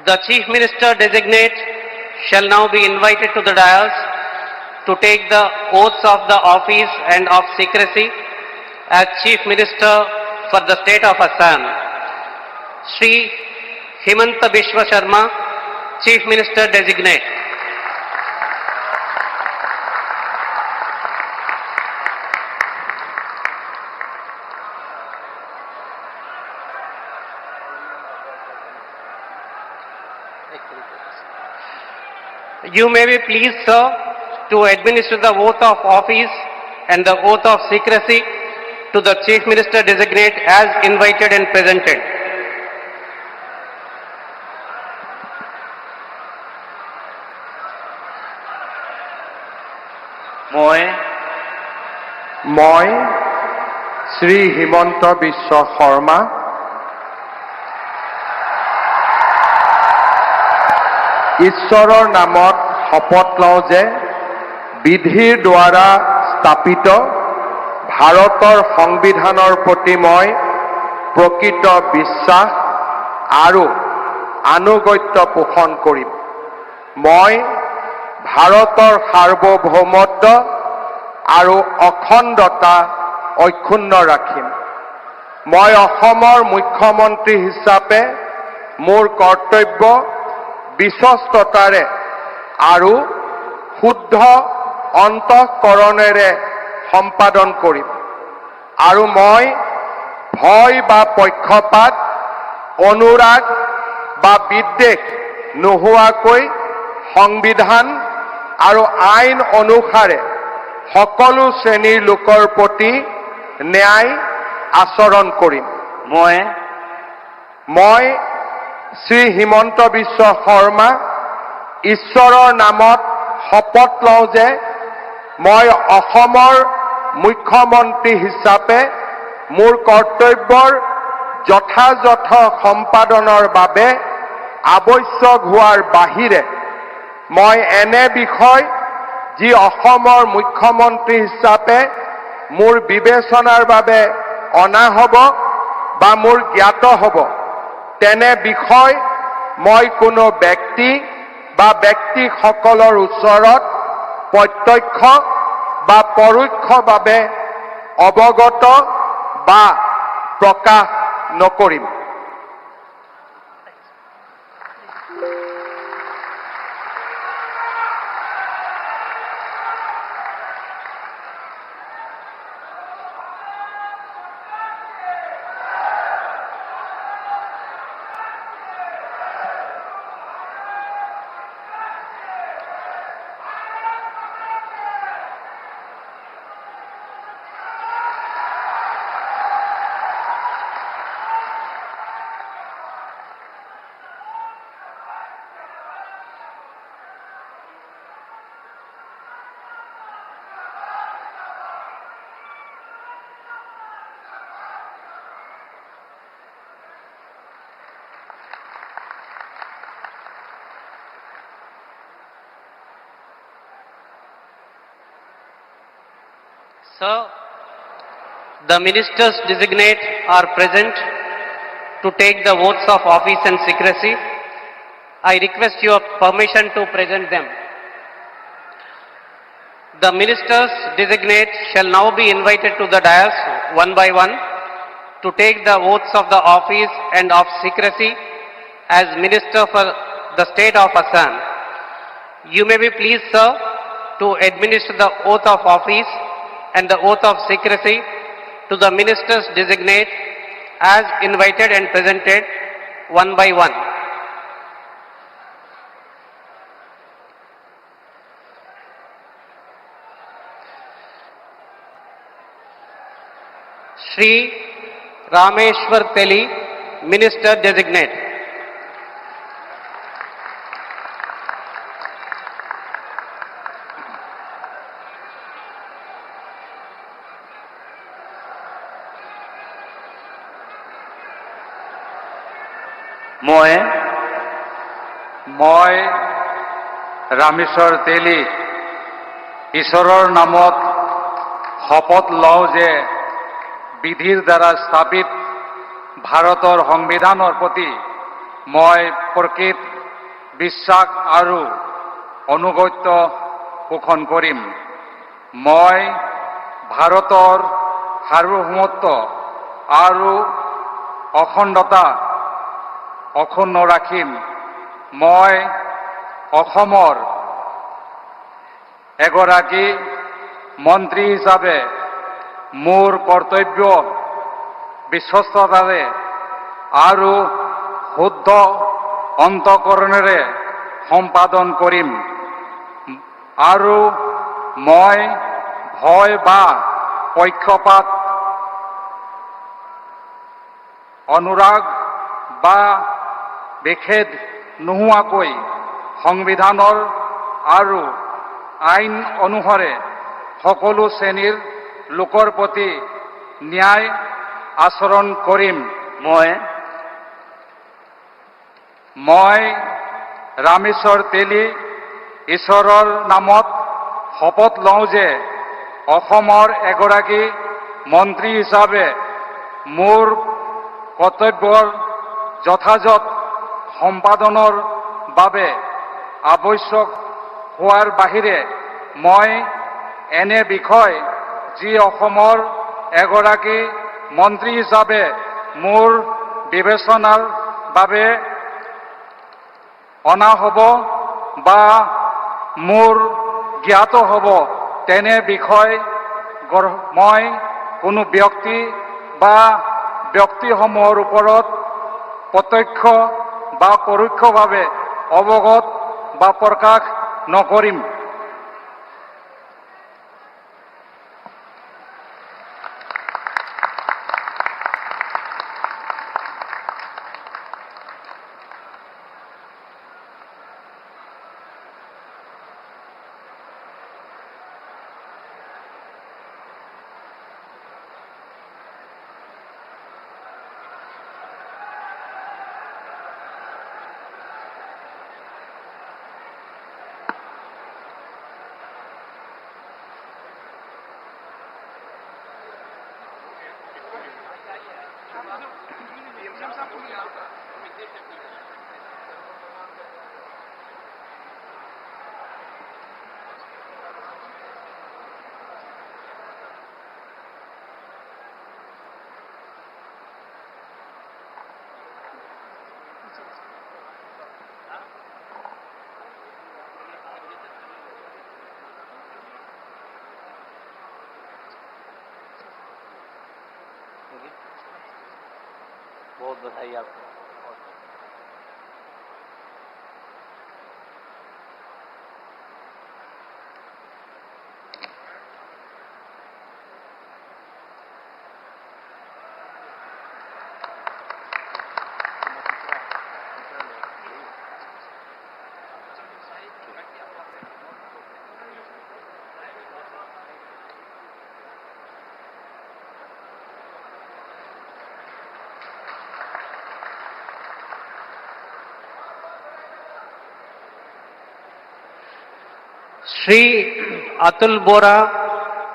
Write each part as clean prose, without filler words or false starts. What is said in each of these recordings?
The Chief Minister designate shall now be invited to the dais to take the oaths of the office and of secrecy as Chief Minister for the state of Assam. Shri Himanta Biswa Sharma, Chief Minister designate. You may be pleased, sir, to administer the oath of office and the oath of secrecy to the Chief Minister designate as invited and presented. মই শ্ৰী হিমন্ত বিশ্ব শৰ্মা ঈশ্বৰৰ নামত শপত লওঁ যে বিধিৰ দ্বাৰা স্থাপিত ভাৰতৰ সংবিধানৰ প্ৰতি মই প্ৰকৃত বিশ্বাস আৰু আনুগত্য পোষণ কৰিম। মই ভাৰতৰ সাৰ্বভৌমত্ব আৰু অখণ্ডতা অক্ষুণ্ণ ৰাখিম। মই অসমৰ মুখ্যমন্ত্ৰী হিচাপে মোৰ কৰ্তব্য বিশ্বস্ততাৰে আৰু শুদ্ধ অন্তঃকৰণেৰে সম্পাদন কৰিম আৰু মই ভয় বা পক্ষপাত অনুৰাগ বা বিদ্বেষ নোহোৱাকৈ সংবিধান আৰু আইন অনুসাৰে সকলো শ্ৰেণীৰ লোকৰ প্ৰতি ন্যায় আচৰণ কৰিম। মই শ্ৰী হিমন্ত বিশ্ব শৰ্মা ঈশ্বৰৰ নামত শপত লওঁ যে মই অসমৰ মুখ্যমন্ত্ৰী হিচাপে মোৰ কৰ্তব্যৰ যথাযথ সম্পাদনৰ বাবে আৱশ্যক হোৱাৰ বাহিৰে মই এনে বিষয় যি অসমৰ মুখ্যমন্ত্ৰী হিচাপে মোৰ বিবেচনাৰ বাবে অনা হ'ব বা মোৰ জ্ঞাত হ'ব তেনে বিষয় মই কোনো ব্যক্তি বা ব্যক্তিসকলৰ ওচৰত প্ৰত্যক্ষ বা পৰোক্ষভাৱে অৱগত বা প্ৰকাশ নকৰিম। Sir, the ministers designate are present to take the oaths of office and secrecy. I request your permission to present them. The ministers designate shall now be invited to the dais one by one to take the oaths of the office and of secrecy as minister for the state of Assam. You may be pleased, sir, to administer the oath of office and the oath of secrecy to the ministers designate as invited and presented one by one. Shri Rameshwar Teli, Minister designate. মই ৰামেশ্বৰ তেলী ঈশ্বৰৰ নামত শপত লওঁ যে বিধিৰ দ্বাৰা স্থাপিত ভাৰতৰ সংবিধানৰ প্ৰতি মই প্ৰকৃত বিশ্বাস আৰু অনুগত্য পোষণ কৰিম। মই ভাৰতৰ সাৰ্বভৌমত্ব আৰু অখণ্ডতা অক্ষুণ্ণ ৰাখিম। মই অসমৰ এগৰাকী মন্ত্ৰী হিচাপে মোৰ কৰ্তব্য বিশ্বস্ততাৰে আৰু শুদ্ধ অন্তঃকৰণেৰে সম্পাদন কৰিম আৰু মই ভয় বা পক্ষপাত অনুৰাগ বা বিখেদ নোহোৱাকৈ সংবিধানৰ আৰু আইন অনুসাৰে সকলো শ্ৰেণীৰ লোকৰ প্ৰতি ন্যায় আচৰণ কৰিম। মই ৰামেশ্বৰ তেলী ঈশ্বৰৰ নামত শপত লওঁ যে অসমৰ এগৰাকী মন্ত্ৰী হিচাপে মোৰ কৰ্তব্যৰ যথাযথ সম্পাদনৰ বাবে আৱশ্যক হোৱাৰ বাহিৰে মই এনে বিষয় যি অসমৰ এগৰাকী মন্ত্ৰী হিচাপে মোৰ বিবেচনাৰ বাবে অনা হ'ব বা মোৰ জ্ঞাত হ'ব তেনে বিষয় মই কোনো ব্যক্তি বা ব্যক্তিসমূহৰ ওপৰত প্ৰত্যক্ষ বা পৰোক্ষভাৱে অৱগত বা প্ৰকাশ নকৰিম। बहुत बधाई आपको। Shri Atul Bora,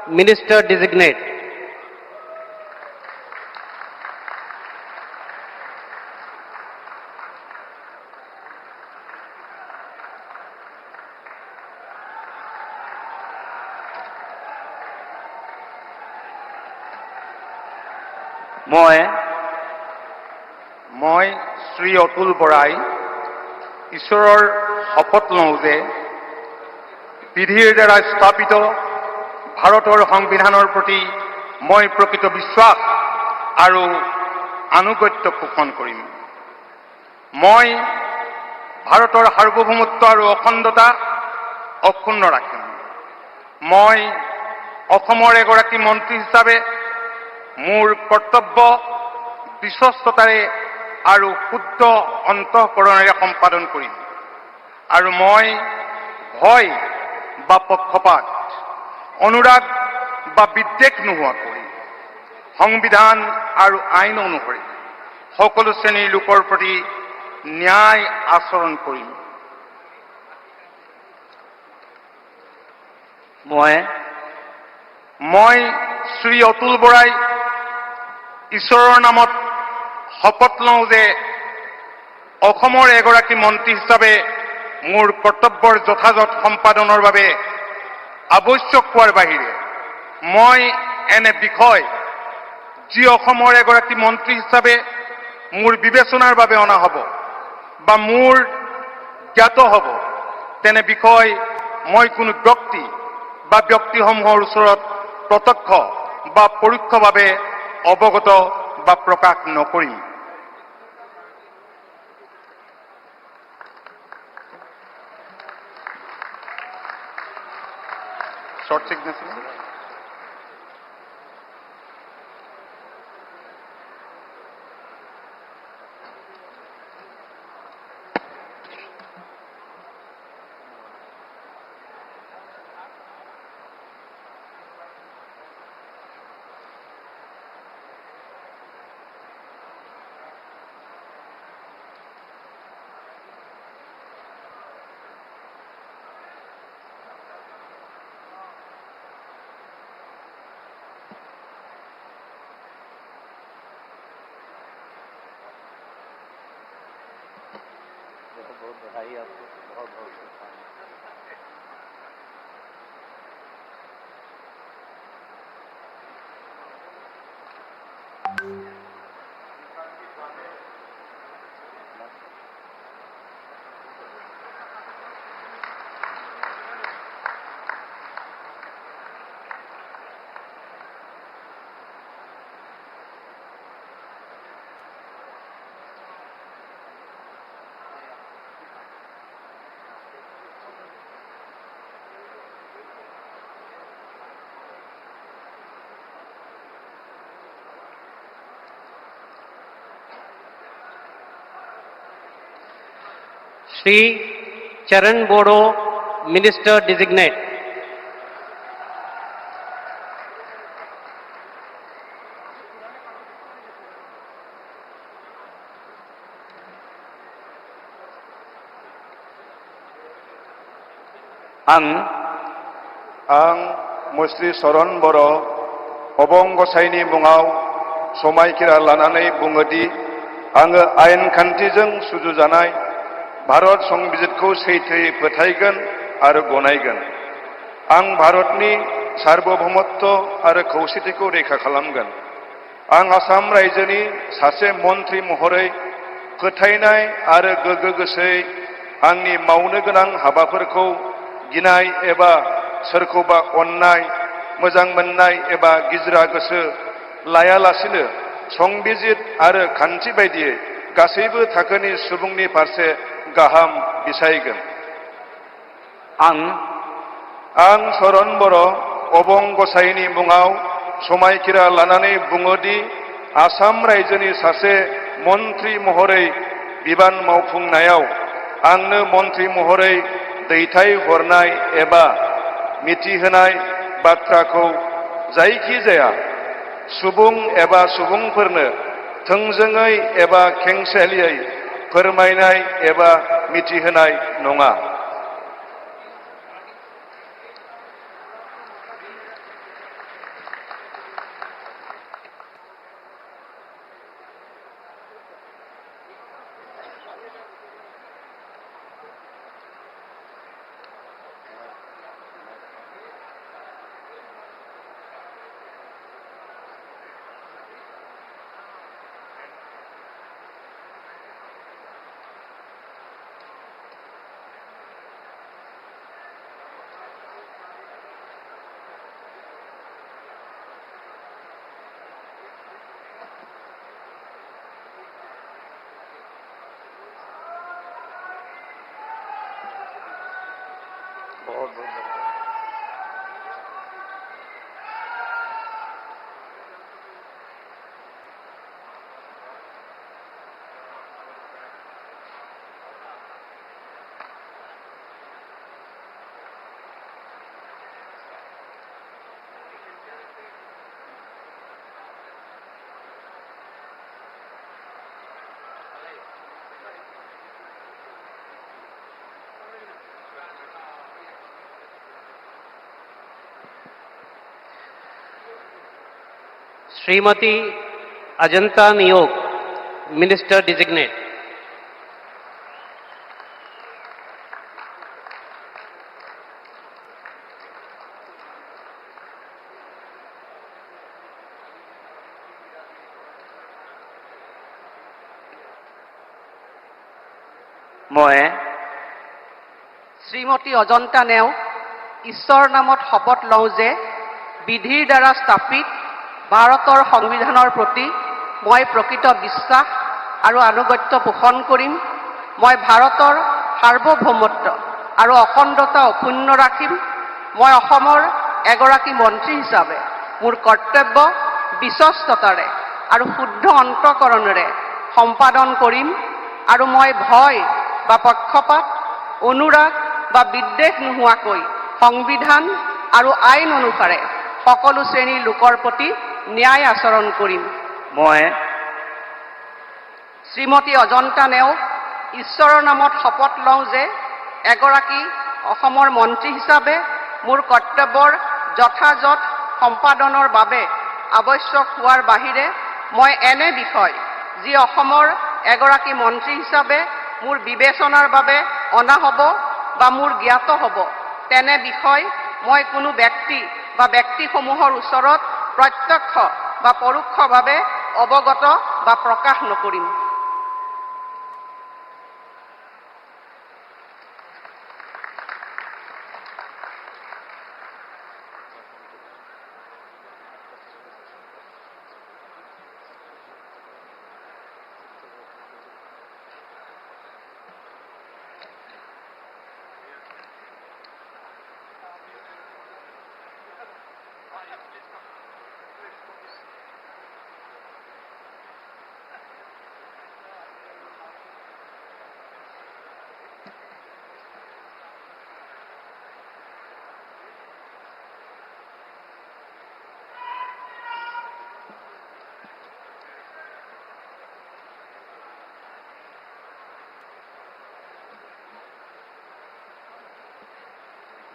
Minister Designate. মই শ্ৰী অতুল বৰাই ঈশ্বৰৰ শপত লওঁ যে বিধিৰ দ্বাৰা স্থাপিত ভাৰতৰ সংবিধানৰ প্ৰতি মই প্ৰকৃত বিশ্বাস আৰু আনুগত্য পোষণ কৰিম। মই ভাৰতৰ সাৰ্বভৌমত্ব আৰু অখণ্ডতা অক্ষুণ্ণ ৰাখিম। মই অসমৰ এগৰাকী মন্ত্ৰী হিচাপে মোৰ কৰ্তব্য বিশ্বস্ততাৰে আৰু শুদ্ধ অন্তঃকৰণেৰে সম্পাদন কৰিম আৰু মই ভয় বা পক্ষপাত অনুৰাগ বা বিদ্বেষ নোহোৱাকৈ সংবিধান আৰু আইন অনুসৰি সকলো শ্ৰেণীৰ লোকৰ প্ৰতি ন্যায় আচৰণ কৰিম। মই শ্ৰী অতুল বৰাই ঈশ্বৰৰ নামত শপত লওঁ যে অসমৰ এগৰাকী মন্ত্ৰী হিচাপে মোৰ কৰ্তব্যৰ যথাযথ সম্পাদনৰ বাবে আৱশ্যক হোৱাৰ বাহিৰে মই এনে বিষয় যি অসমৰ এগৰাকী মন্ত্ৰী হিচাপে মোৰ বিবেচনাৰ বাবে অনা হ'ব বা মোৰ জ্ঞাত হ'ব তেনে বিষয় মই কোনো ব্যক্তি বা ব্যক্তিসমূহৰ ওচৰত প্ৰত্যক্ষ বা পৰোক্ষভাৱে অৱগত বা প্ৰকাশ নকৰিম। Short signature. बहुत बधाई आपको, बहुत बहुत शुभकामनाएं। Shri Charan Bodo, Minister Designate. आं मुस्रि चरण बर' अबं गसाइनि मुङाव समायखिरा लानानै बुङोदि आङो आयेन खान्थिजों सुजुजानाय भारत संबिजितखौ सैथोयै फोथायगोन आरो गनायगोन। आं भारतनि सार्वभौमत्व आरो खौसेथिखौ रैखा खालामगोन। आं आसाम रायजोनि सासे मन्त्रि महरै फोथायनाय आरो गोगो गोसोयै आंनि मावनो गोनां हाबाफोरखौ गिनाय एबा सोरखौबा अननाय, मोजां मोननाय एबा गिज्रा गोसो लायालासिनो संबिजित आरो खान्थि बायदियै गासैबो थाखोनि सुबुंनि फारसे गाहाम बिसायगोन। आं चरण बर' अबं गसाइनि मुङाव समायखिरा लानानै बुङोदि आसाम रायजोनि सासे मन्त्रि महरै बिबान मावफुंनायाव आंनो मन्त्रि महरै दैथाय हरनाय एबा मिथिहोनाय बाथ्राखौ जायखिजाया सुबुं एबा सुबुंफोरनो थोंजोङै एबा खेंसालियायै फोरमायनाय एबा मिथिहोनाय नङा। बहुत बहुत धन्यवाद। Srimati Ajanta Niyog, Minister Designate. মই শ্ৰীমতী অজন্তা নেওগ ঈশ্বৰৰ নামত শপত লওঁ যে বিধিৰ দ্বাৰা স্থাপিত ভাৰতৰ সংবিধানৰ প্ৰতি মই প্ৰকৃত বিশ্বাস আৰু আনুগত্য পোষণ কৰিম। মই ভাৰতৰ সাৰ্বভৌমত্ব আৰু অখণ্ডতা অক্ষুণ্ণ ৰাখিম। মই অসমৰ এগৰাকী মন্ত্ৰী হিচাপে মোৰ কৰ্তব্য বিশ্বস্ততাৰে আৰু শুদ্ধ অন্তঃকৰণেৰে সম্পাদন কৰিম আৰু মই ভয় বা পক্ষপাত, অনুৰাগ বা বিদ্বেষ নোহোৱাকৈ সংবিধান আৰু আইন অনুসাৰে সকলো শ্ৰেণীৰ লোকৰ প্ৰতি ন্যায় আচৰণ কৰিম। মই শ্ৰীমতী অজন্তা নেওগ ঈশ্বৰৰ নামত শপত লওঁ যে এগৰাকী অসমৰ মন্ত্ৰী হিচাপে মোৰ কৰ্তব্যৰ যথাযথ সম্পাদনৰ বাবে আৱশ্যক হোৱাৰ বাহিৰে মই এনে বিষয় যি অসমৰ এগৰাকী মন্ত্ৰী হিচাপে মোৰ বিবেচনাৰ বাবে অনা হ'ব বা মোৰ জ্ঞাত হ'ব তেনে বিষয় মই কোনো ব্যক্তি বা ব্যক্তিসমূহৰ ওচৰত প্ৰত্যক্ষ বা পৰোক্ষভাৱে অৱগত বা প্ৰকাশ নকৰিম।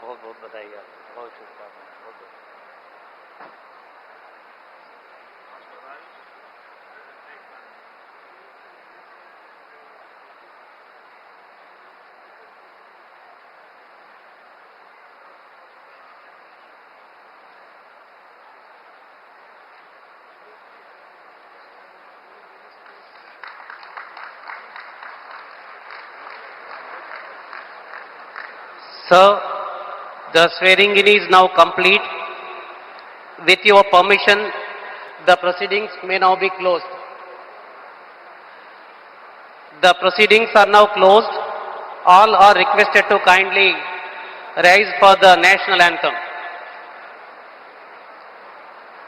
बहुत बहुत बधाई आप बहुत शुभकामनाएं बहुत बहुत Sir, the swearing in is now complete. With your permission, the proceedings may now be closed. The proceedings are now closed. All are requested to kindly rise for the national anthem.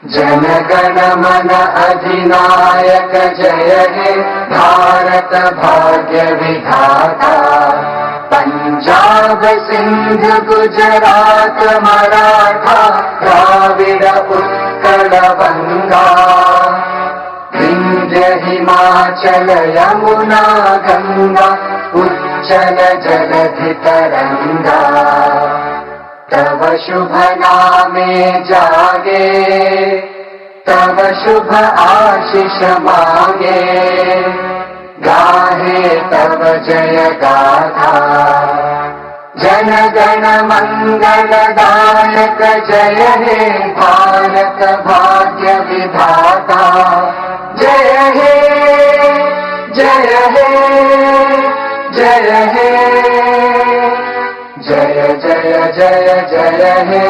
जनगण मन अधिनायक जय हे भारत भाग्य विधाता। पंजाब सिंध गुजरात मराठा द्राविड उत्कल बंगा। विंध्य हिमाचल यमुना गंगा उच्चल जलधि तरंगा। तव शुभ नामे जागे तव शुभ आशीष मांगे। गाहे तव जय गाथा जन गण मंगल दायक जय हे भारत भाग्य विधाता। जय हे जय हे जय हे जय जय जय जय हे।